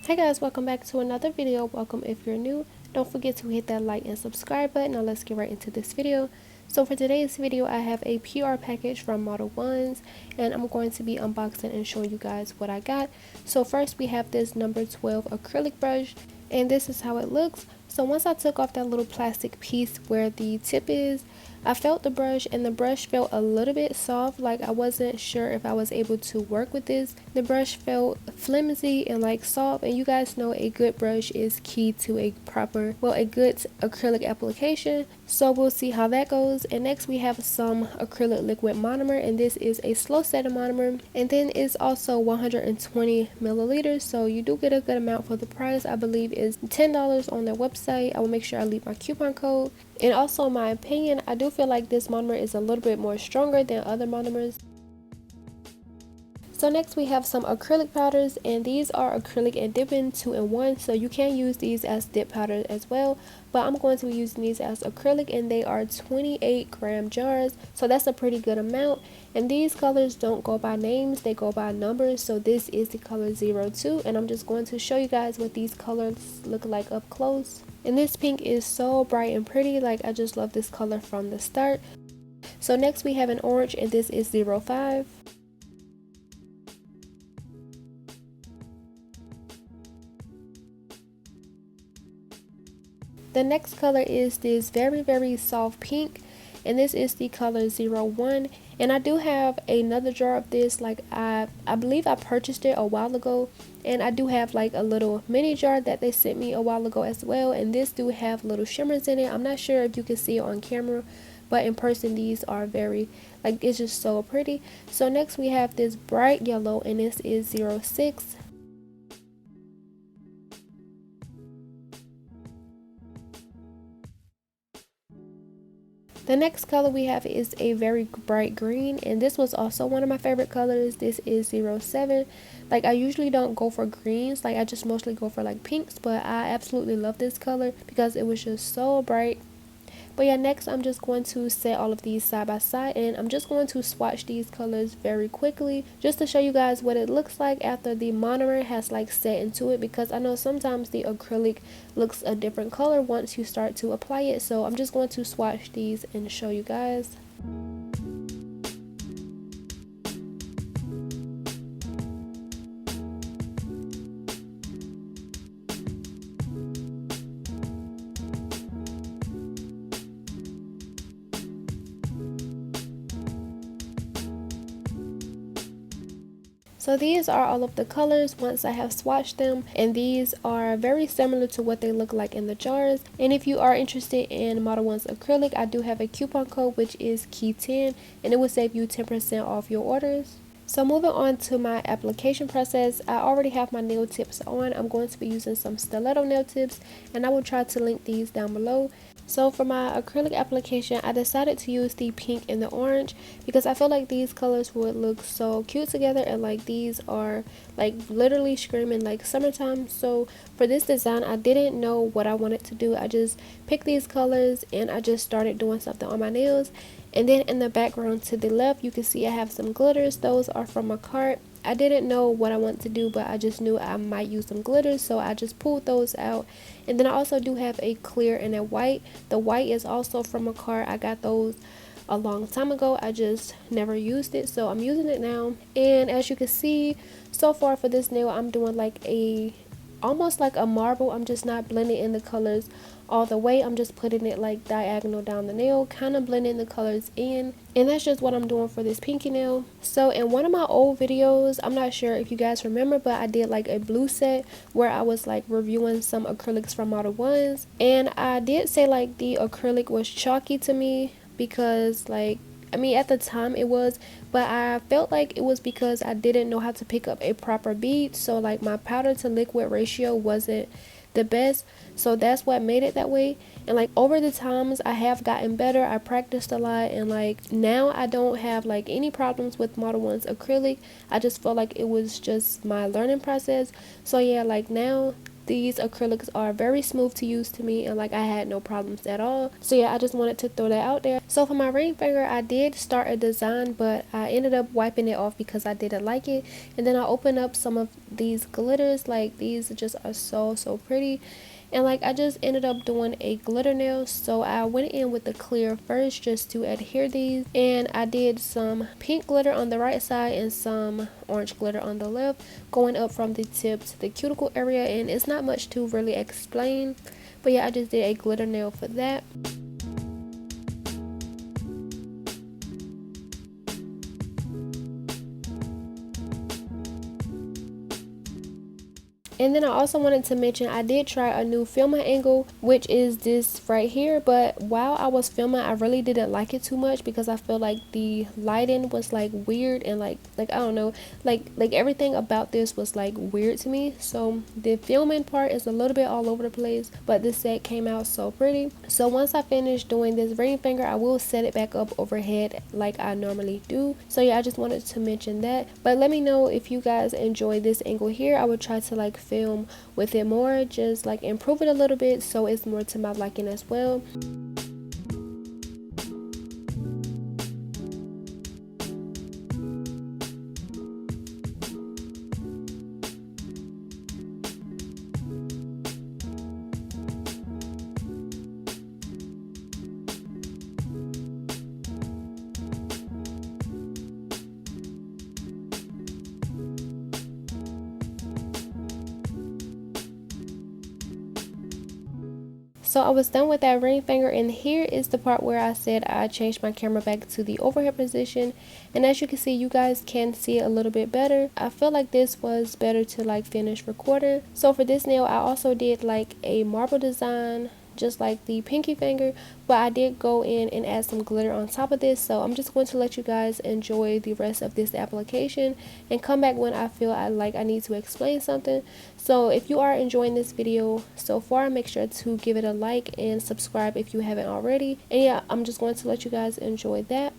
Hey guys, welcome back to another video. Welcome if you're new. Don't forget to hit that like and subscribe button. Now let's get right into this video. So for today's video, I have a PR package from MODELONES, and I'm going to be unboxing and showing you guys what I got. So first we have this number 12 acrylic brush, and this is how it looks. So once I took off that little plastic piece where the tip is, I felt the brush, and the brush felt a little bit soft, like I wasn't sure if I was able to work with this. The brush felt flimsy and like soft, and you guys know a good brush is key to a good acrylic application. So we'll see how that goes. And next we have some acrylic liquid monomer, and this is a slow setting monomer, and then it's also 120 milliliters, so you do get a good amount for the price. I believe is $10 on their website. I will make sure I leave my coupon code. And also, in my opinion, I do feel like this monomer is a little bit more stronger than other monomers. So next we have some acrylic powders, and these are acrylic and dipping 2-in-1, so you can use these as dip powder as well, but I'm going to be using these as acrylic, and they are 28 gram jars, so that's a pretty good amount. And these colors don't go by names, they go by numbers. So this is the color 02, and I'm just going to show you guys what these colors look like up close. And this pink is so bright and pretty, like I just love this color from the start. So next we have an orange, and this is 05. The next color is this very soft pink, and this is the color 01. And I do have another jar of this, like I believe I purchased it a while ago, and I do have like a little mini jar that they sent me a while ago as well, and this do have little shimmers in it. I'm not sure if you can see it on camera, but in person these are very, like, it's just so pretty. So next we have this bright yellow, and this is 06. The next color we have is a very bright green, and this was also one of my favorite colors. This is 07. Like, I usually don't go for greens, like I just mostly go for like pinks, but I absolutely love this color because it was just so bright. But yeah, next I'm just going to set all of these side by side, and I'm just going to swatch these colors very quickly just to show you guys what it looks like after the monomer has like set into it, because I know sometimes the acrylic looks a different color once you start to apply it. So I'm just going to swatch these and show you guys. So these are all of the colors once I have swatched them, and these are very similar to what they look like in the jars. And if you are interested in MODELONES Acrylic, I do have a coupon code which is KEY10, and it will save you 10% off your orders. So moving on to my application process, I already have my nail tips on. I'm going to be using some stiletto nail tips, and I will try to link these down below. So for my acrylic application, I decided to use the pink and the orange because I feel like these colors would look so cute together, and like these are like literally screaming like summertime. So for this design, I didn't know what I wanted to do. I just picked these colors and I just started doing something on my nails. And then in the background to the left, you can see I have some glitters. Those are from a cart. I didn't know what I want to do, but I just knew I might use some glitters, so I just pulled those out. And then I also do have a clear and a white. The white is also from a cart. I got those a long time ago. I just never used it, so I'm using it now. And as you can see, so far for this nail, I'm doing like almost like a marble. I'm just not blending in the colors all the way. I'm just putting it like diagonal down the nail, kind of blending the colors in. And that's just what I'm doing for this pinky nail. So in one of my old videos, I'm not sure if you guys remember, but I did like a blue set where I was like reviewing some acrylics from MODELONES, and I did say like the acrylic was chalky to me because like, I mean, at the time it was, but I felt like it was because I didn't know how to pick up a proper bead. So like my powder to liquid ratio wasn't the best, so that's what made it that way. And like over the times I have gotten better. I practiced a lot, and like now I don't have like any problems with MODELONES acrylic. I just felt like it was just my learning process. So yeah, like now these acrylics are very smooth to use to me, and like I had no problems at all. So yeah, I just wanted to throw that out there. So for my ring finger, I did start a design, but I ended up wiping it off because I didn't like it. And then I opened up some of these glitters. Like, these just are so pretty. And like, I just ended up doing a glitter nail, so I went in with the clear first just to adhere these, and I did some pink glitter on the right side and some orange glitter on the left, going up from the tip to the cuticle area. And it's not much to really explain, but yeah, I just did a glitter nail for that. And then I also wanted to mention, I did try a new filming angle, which is this right here. But while I was filming, I really didn't like it too much because I feel like the lighting was like weird, and like I don't know, like everything about this was like weird to me. So the filming part is a little bit all over the place, but this set came out so pretty. So once I finish doing this ring finger, I will set it back up overhead like I normally do. So yeah, I just wanted to mention that. But let me know if you guys enjoy this angle here. I would try to like film with it more, just like improve it a little bit so it's more to my liking as well. So I was done with that ring finger, and here is the part where I said I changed my camera back to the overhead position. And as you can see, you guys can see it a little bit better. I feel like this was better to like finish recording. So for this nail, I also did like a marble design, just like the pinky finger, but I did go in and add some glitter on top of this. So I'm just going to let you guys enjoy the rest of this application and come back when I feel I need to explain something. So if you are enjoying this video so far, make sure to give it a like and subscribe if you haven't already. And yeah, I'm just going to let you guys enjoy that.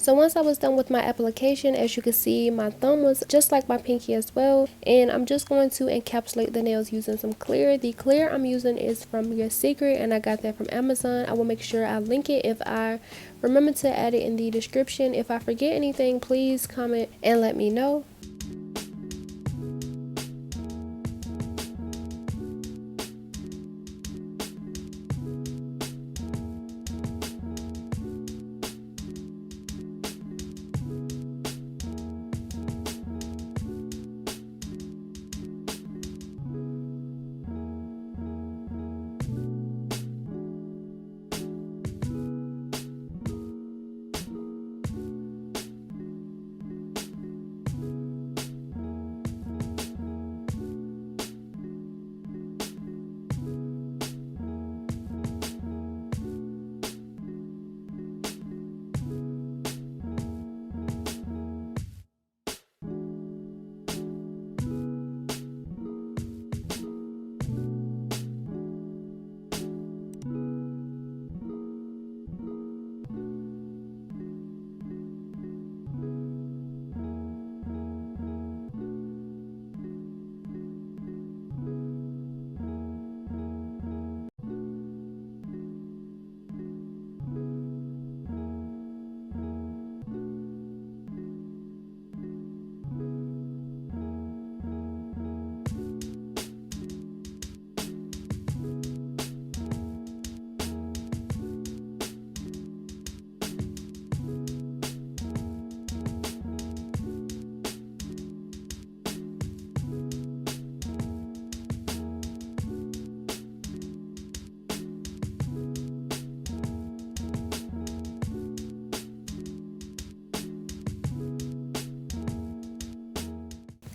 So once I was done with my application, as you can see, my thumb was just like my pinky as well. And I'm just going to encapsulate the nails using some clear. The clear I'm using is from Your Secret, and I got that from Amazon. I will make sure I link it if I remember to add it in the description. If I forget anything, please comment and let me know.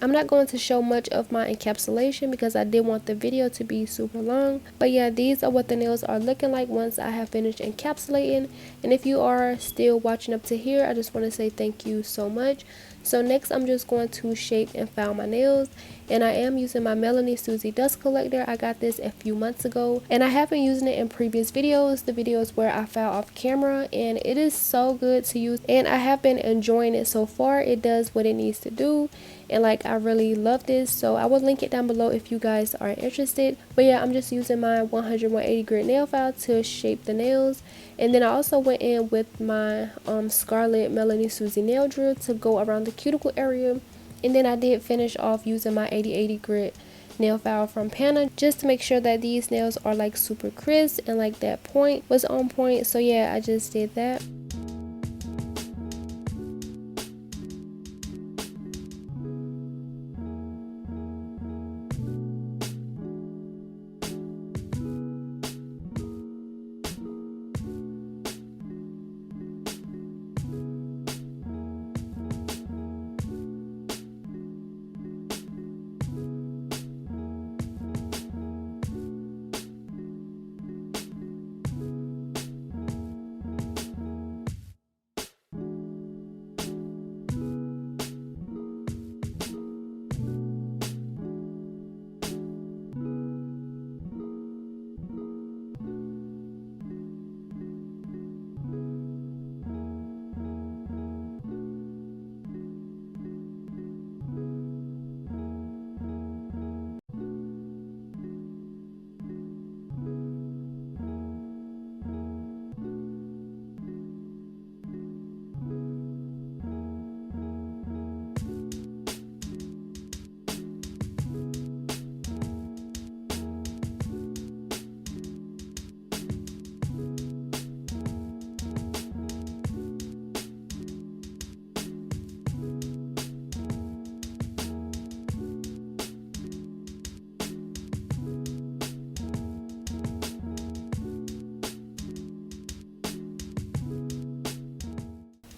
I'm not going to show much of my encapsulation because I did want the video to be super long. But yeah, these are what the nails are looking like once I have finished encapsulating. And if you are still watching up to here, I just want to say thank you so much. So next I'm just going to shape and file my nails. And I am using my MelodySusie dust collector. I got this a few months ago. And I have been using it in previous videos, the videos where I file off camera. And it is so good to use. And I have been enjoying it so far. It does what it needs to do. And like, I really love this, so I will link it down below if you guys are interested. But yeah, I'm just using my 180 grit nail file to shape the nails. And then I also went in with my Scarlet MelodySusie nail drill to go around the cuticle area. And then I did finish off using my 80 grit nail file from Pana just to make sure that these nails are like super crisp and like that point was on point. So yeah, I just did that.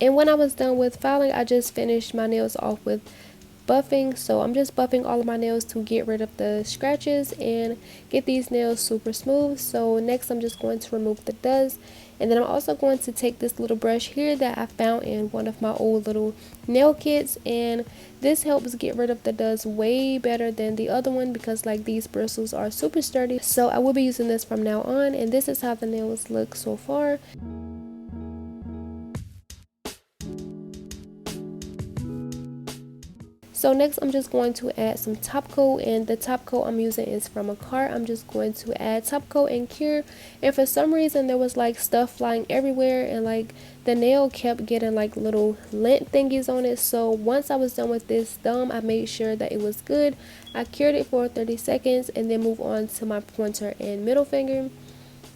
And when I was done with filing, I just finished my nails off with buffing. So I'm just buffing all of my nails to get rid of the scratches and get these nails super smooth. So next I'm just going to remove the dust. And then I'm also going to take this little brush here that I found in one of my old little nail kits, and this helps get rid of the dust way better than the other one because like these bristles are super sturdy. So I will be using this from now on, and this is how the nails look so far. So next I'm just going to add some top coat, and the top coat I'm using is from a cart. I'm just going to add top coat and cure, and for some reason there was like stuff flying everywhere, and like the nail kept getting like little lint thingies on it. So once I was done with this thumb, I made sure that it was good. I cured it for 30 seconds and then move on to my pointer and middle finger.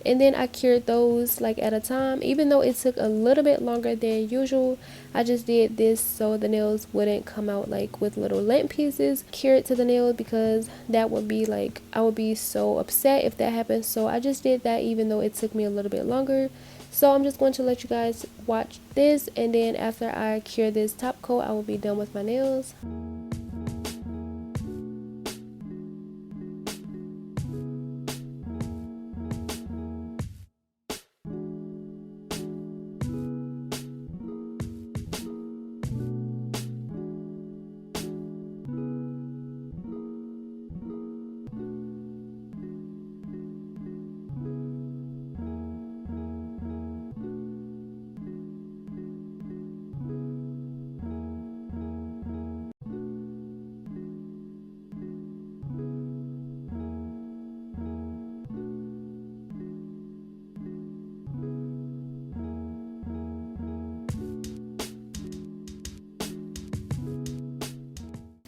And then I cured those like at a time, even though it took a little bit longer than usual. I just did this so the nails wouldn't come out like with little lint pieces cured to the nail, because that would be like, I would be so upset if that happened. So I just did that even though it took me a little bit longer. So I'm just going to let you guys watch this, and then after I cure this top coat, I will be done with my nails.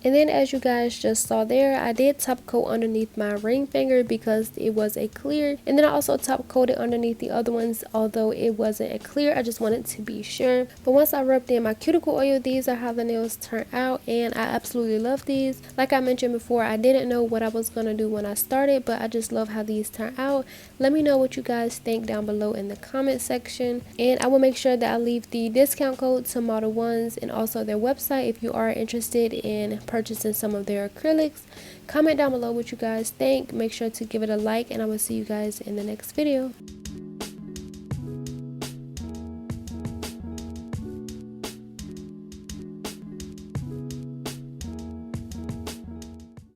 And then as you guys just saw there, I did top coat underneath my ring finger because it was a clear, and then I also top coated underneath the other ones, although it wasn't a clear. I just wanted to be sure. But once I rubbed in my cuticle oil, these are how the nails turn out, and I absolutely love these. Like I mentioned before, I didn't know what I was gonna do when I started, but I just love how these turn out. Let me know what you guys think down below in the comment section, and I will make sure that I leave the discount code to Model1s and also their website if you are interested in purchasing some of their acrylics. Comment down below what you guys think. Make sure to give it a like, and I will see you guys in the next video.